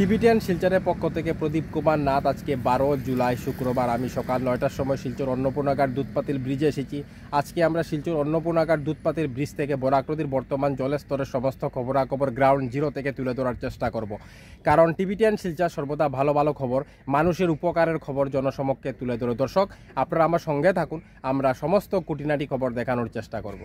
Tibetan শিলচরের পক্ষ থেকে প্রদীপ কুমার নাথ। আজকে 12 জুলাই শুক্রবার আমি সকাল 9টার সময় শিলচর অন্নপূর্ণাঘাট দুধপাতিল ব্রিজে এসেছি। আজকে আমরা শিলচর অন্নপূর্ণাঘাট দুধপাতিল ব্রিজ থেকে বরাকনদীর বর্তমান জলস্তরের সমস্ত খবরাখবর গ্রাউন্ড জিরো থেকে তুলে ধরার চেষ্টা করব। কারণ টিবিটিয়ান শিলচর সর্বদা ভালো ভালো খবর, মানুষের উপকারের খবর জনসমক্ষে তুলে ধরে। দর্শক, আপনারা আমার সঙ্গে থাকুন, আমরা সমস্ত খুঁটিনাটি খবর দেখানোর চেষ্টা করব।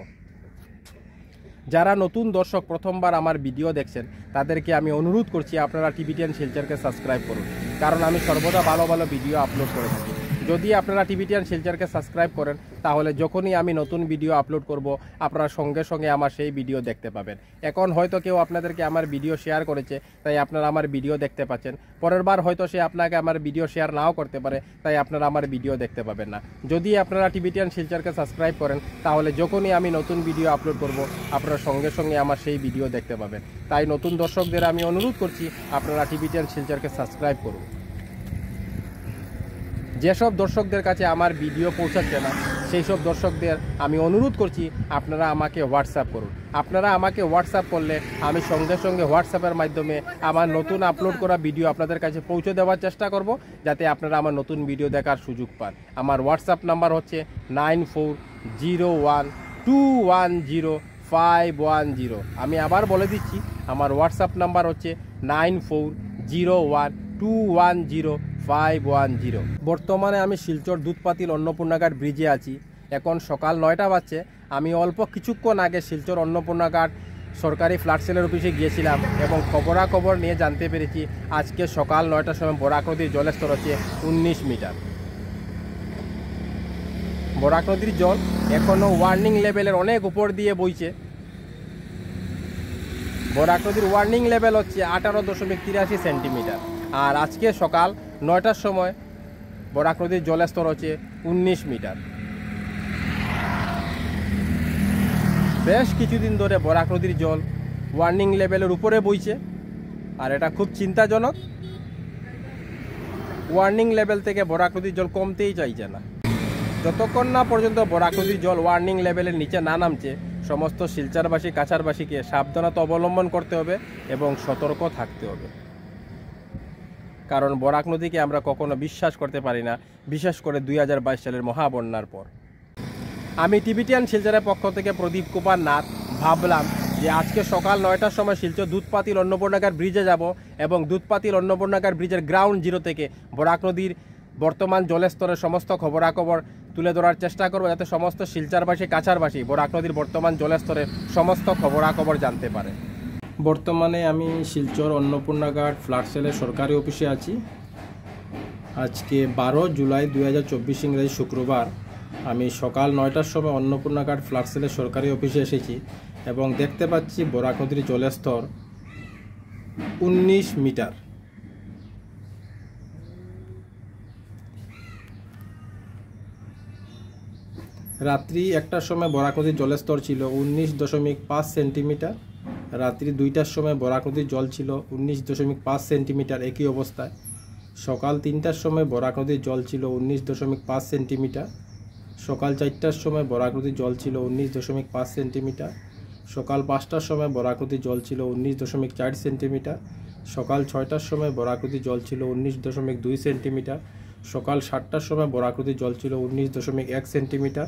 যারা নতুন দর্শক প্রথমবার আমার ভিডিও দেখছেন তাদেরকে আমি অনুরোধ করছি আপনারা টিবিটিয়ান শিলচরকে সাবস্ক্রাইব করুন, কারণ আমি সর্বদা ভালো ভালো ভিডিও আপলোড করে থাকি। যদি আপনারা টিবিটিয়ান শিলচরকে সাবস্ক্রাইব করেন তাহলে যখনই আমি নতুন ভিডিও আপলোড করব আপনারা সঙ্গে সঙ্গে আমার সেই ভিডিও দেখতে পাবেন। এখন হয়তো কেউ আপনাদেরকে আমার ভিডিও শেয়ার করেছে তাই আপনারা আমার ভিডিও দেখতে পাচ্ছেন, পরের বার হয়তো সে আপনাকে আমার ভিডিও শেয়ার নাও করতে পারে, তাই আপনারা আমার ভিডিও দেখতে পাবেন না। যদি আপনারা টিবিটিয়ান শিলচরকে সাবস্ক্রাইব করেন তাহলে যখনই আমি নতুন ভিডিও আপলোড করব আপনারা সঙ্গে সঙ্গে আমার সেই ভিডিও দেখতে পাবেন। তাই নতুন দর্শকদের আমি অনুরোধ করছি আপনারা টিবিটিয়ান শিলচরকে সাবস্ক্রাইব করুন। যেসব দর্শকদের কাছে আমার ভিডিও পৌঁছাচ্ছে না সেই সব দর্শকদের আমি অনুরোধ করছি আপনারা আমাকে হোয়াটসঅ্যাপ করুন। আপনারা আমাকে হোয়াটসঅ্যাপ করলে আমি সঙ্গে সঙ্গে হোয়াটসঅ্যাপের মাধ্যমে আমার নতুন আপলোড করা ভিডিও আপনাদের কাছে পৌঁছে দেওয়ার চেষ্টা করব, যাতে আপনারা আমার নতুন ভিডিও দেখার সুযোগ পান। আমার হোয়াটসঅ্যাপ নাম্বার হচ্ছে 9401210510। আমি আবার বলে দিচ্ছি, আমার হোয়াটসঅ্যাপ নাম্বার হচ্ছে 9401210510। বর্তমানে আমি শিলচর দুধপাতিল অন্নপূর্ণাঘাট ব্রিজে আছি। এখন সকাল 9টা বাজছে। আমি অল্প কিছুক্ষণ আগে শিলচর অন্নপূর্ণাঘাট সরকারি ফ্ল্যাট সেলের অফিসে গিয়েছিলাম এবং খবরাখবর নিয়ে জানতে পেরেছি আজকে সকাল 9টার সময় বরাক নদীর জলস্তর হচ্ছে 19 মিটার। বরাক নদীর জল এখনও ওয়ার্নিং লেভেলের অনেক উপর দিয়ে বইছে। বরাক নদীর ওয়ার্নিং লেভেল হচ্ছে 18.83 সেন্টিমিটার। আর আজকে সকাল 9টার সময় বরাক নদীর জলস্তর হচ্ছে 19 মিটার। বেশ কিছুদিন ধরে বরাক নদীর জল ওয়ার্নিং লেভেলের উপরে বইছে, আর এটা খুব চিন্তাজনক। ওয়ার্নিং লেভেল থেকে বরাক নদীর জল কমতেই চাইছে না। যতক্ষণ না পর্যন্ত বরাক নদীর জল ওয়ার্নিং লেভেলের নিচে না নামছে সমস্ত শিলচরবাসী কাছাড়বাসীকে সাবধানতা অবলম্বন করতে হবে এবং সতর্ক থাকতে হবে। কারণ বরাক নদীকে আমরা কখনো বিশ্বাস করতে পারি না, বিশেষ করে 2022 সালের মহাবন্যার পর। আমি টিবিটিয়ান শিলচরের পক্ষ থেকে প্রদীপ কুমার নাথ ভাবলাম যে আজকে সকাল 9টার সময় শিলচর দুধপাতিল অন্নপূর্ণাঘাট ব্রিজে যাব এবং দুধপাতিল অন্নপূর্ণাঘাট ব্রিজের গ্রাউন্ড জিরো থেকে বরাক নদীর বর্তমান জলস্তরের সমস্ত খবরাখবর তুলে ধরার চেষ্টা করব, যাতে সমস্ত শিলচরবাসী কাছাড়বাসী বরাক নদীর বর্তমান জলস্তরের সমস্ত খবরাখবর জানতে পারে। বর্তমানে আমি শিলচর অন্নপূর্ণাঘাট ফ্ল্যাট সেলের সরকারি অফিসে আছি। আজকে 12 জুলাই 2024 ইংরেজি শুক্রবার আমি সকাল 9টার সময় অন্নপূর্ণাঘাট ফ্ল্যাট সেলের সরকারি অফিসে এসেছি এবং দেখতে পাচ্ছি বরাক নদীর জলস্তর 19 মিটার। রাত্রি 1টার সময় বরাক নদীর জলস্তর ছিল 19.5 সেন্টিমিটার। রাত্রি 2টার সময় বরাক নদীর জল ছিল 19.5 সেন্টিমিটার একই অবস্থায়। সকাল 3টার সময় বরাক নদীর জল ছিল 19.5 সেন্টিমিটার। সকাল 4টার সময় বরাক নদীর জল ছিল 19.5 সেন্টিমিটার। সকাল 5টার সময় বরাক নদীর জল ছিল 19.4 সেন্টিমিটার। সকাল 6টার সময় বরাক নদীর জল ছিল 19.2 সেন্টিমিটার। সকাল 7টার সময় বরাক নদীর জল ছিল 19.1 সেন্টিমিটার।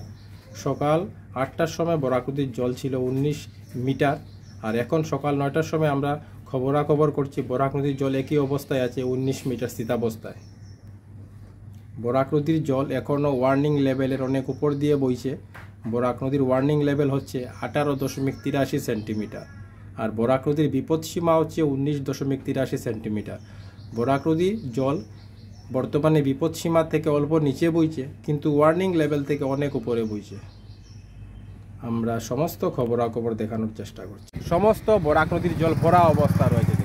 সকাল 8টার সময় বরাক নদীর জল ছিল 19 মিটার। আর এখন সকাল 9টার সময় আমরা খবরাখবর করছি বরাক নদীর জল একই অবস্থায় আছে 19 মিটার স্থিতাবস্থায়। বরাক নদীর জল এখনও ওয়ার্নিং লেভেলের অনেক উপর দিয়ে বইছে। বরাক নদীর ওয়ার্নিং লেভেল হচ্ছে 18.83 সেন্টিমিটার আর বরাক নদীর বিপদসীমা হচ্ছে 19.83 সেন্টিমিটার। বরাক নদীর জল বর্তমানে বিপদসীমা থেকে অল্প নিচে বইছে, কিন্তু ওয়ার্নিং লেভেল থেকে অনেক উপরে বইছে। আমরা সমস্ত খবরাখবর দেখানোর চেষ্টা করছি। সমস্ত বরাক নদীর জল ভরা অবস্থা রয়েছে।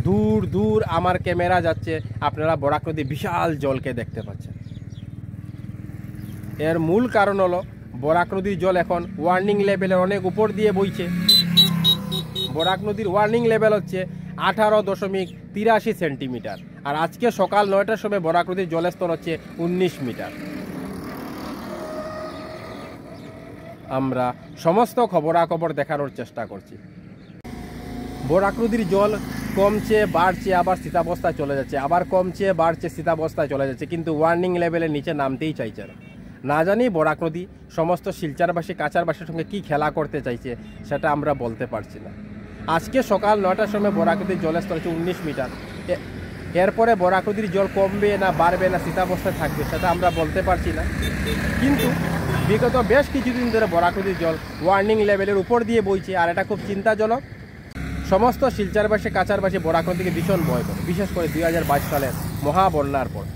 দূর দূর আমার ক্যামেরা যাচ্ছে, আপনারা বরাক নদীর বিশাল জলকে দেখতে পাচ্ছেন। এর মূল কারণ হলো বরাক নদীর জল এখন ওয়ার্নিং লেভেলের অনেক উপর দিয়ে বইছে। বরাক নদীর ওয়ার্নিং লেভেল হচ্ছে 18.83 সেন্টিমিটার আর আজকে সকাল 9টার সময় বরাক নদীর জলস্তর হচ্ছে 19 মিটার। আমরা সমস্ত খবরাখবর দেখানোর চেষ্টা করছি। বরাক নদীর জল কমছে, বাড়ছে, আবার স্থিতাবস্থায় চলে যাচ্ছে, আবার কমছে, বাড়ছে, স্থিতাবস্থায় চলে যাচ্ছে, কিন্তু ওয়ার্নিং লেভেলের নিচে নামতেই চাইছে না। না জানি বরাক নদী সমস্ত শিলচরবাসী কাছারবাসীর সঙ্গে কী খেলা করতে চাইছে সেটা আমরা বলতে পারছি না। আজকে সকাল 9টার সময় বরাক নদীর জলের স্তর হচ্ছে 19 মিটার। এরপরে বরাক নদীর জল কমবে না বাড়বে না স্থিতাবস্থায় থাকবে সেটা আমরা বলতে পারছি না, কিন্তু বিগত বেশ কিছুদিন ধরে বরাক নদীর জল ওয়ার্নিং লেভেলের উপর দিয়ে বইছে, আর এটা খুব চিন্তাজনক। সমস্ত শিলচরবাসী কাছারবাসী বরাক নদীকে ভীষণ ভয় করে, বিশেষ করে 2022 সালের মহাবন্যার পর।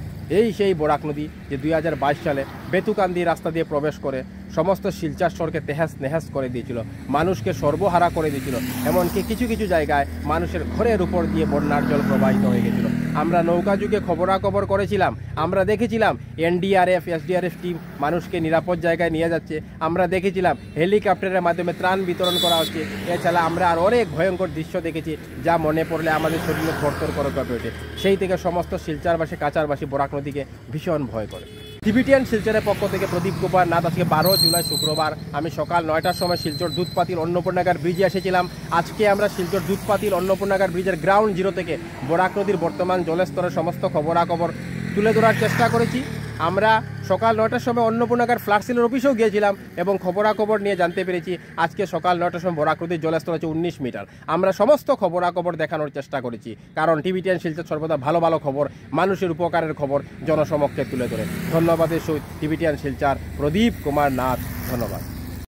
সেই বরাক নদী যে 2022 সালে বেতুকান্দি রাস্তা দিয়ে প্রবেশ করে সমস্ত শিলচর শহরকে তেহাস নেহাস করে দিয়েছিল, মানুষকে সর্বহারা করে দিয়েছিল, এমনকি কিছু কিছু জায়গায় মানুষের ঘরের উপর দিয়ে বন্যার জল প্রবাহিত হয়ে গেছিল। আমরা নৌকা যুগে খবরাখবর করেছিলাম, আমরা দেখেছিলাম এনডিআরএফ এসডিআরএফ টিম মানুষকে নিরাপদ জায়গায় নিয়ে যাচ্ছে, আমরা দেখেছিলাম হেলিকপ্টারের মাধ্যমে ত্রাণ বিতরণ করা হচ্ছে। এছাড়া আমরা আর অনেক ভয়ঙ্কর দৃশ্য দেখেছি যা মনে পড়লে আমাদের শরীরে থরথর করে কাঁপে ওঠে। সেই থেকে সমস্ত শিলচরবাসী কাছারবাসী বরাক নদীকে ভীষণ ভয় করে। টিবিটিয়ান শিলচরের পক্ষ থেকে প্রদীপ কুমার নাথ। আজকে 12 জুলাই শুক্রবার আমি সকাল 9টার সময় শিলচর দুধপাতিল অন্নপূর্ণাগার ব্রিজে এসেছিলাম। আজকে আমরা শিলচর দুধপাতিল অন্নপূর্ণাগার ব্রিজের গ্রাউন্ড জিরো থেকে বরাক নদীর বর্তমান জলের স্তরের সমস্ত খবরাখবর তুলে ধরার চেষ্টা করেছি। আমরা সকাল 9টার সময় অন্নপূর্ণাগার ফ্লাড সিলের অফিসেও গিয়েছিলাম এবং খবরাখবর নিয়ে জানতে পেরেছি আজকে সকাল 9টার সময় বরাক নদীর জলের স্তর হচ্ছে 19 মিটার। আমরা সমস্ত খবরাখবর দেখানোর চেষ্টা করেছি, কারণ টিবিটিয়ান শিলচর সর্বদা ভালো ভালো খবর, মানুষের উপকারের খবর জনসমক্ষে তুলে ধরে। ধন্যবাদের সহিত টিবিটিয়ান শিলচর প্রদীপ কুমার নাথ। ধন্যবাদ।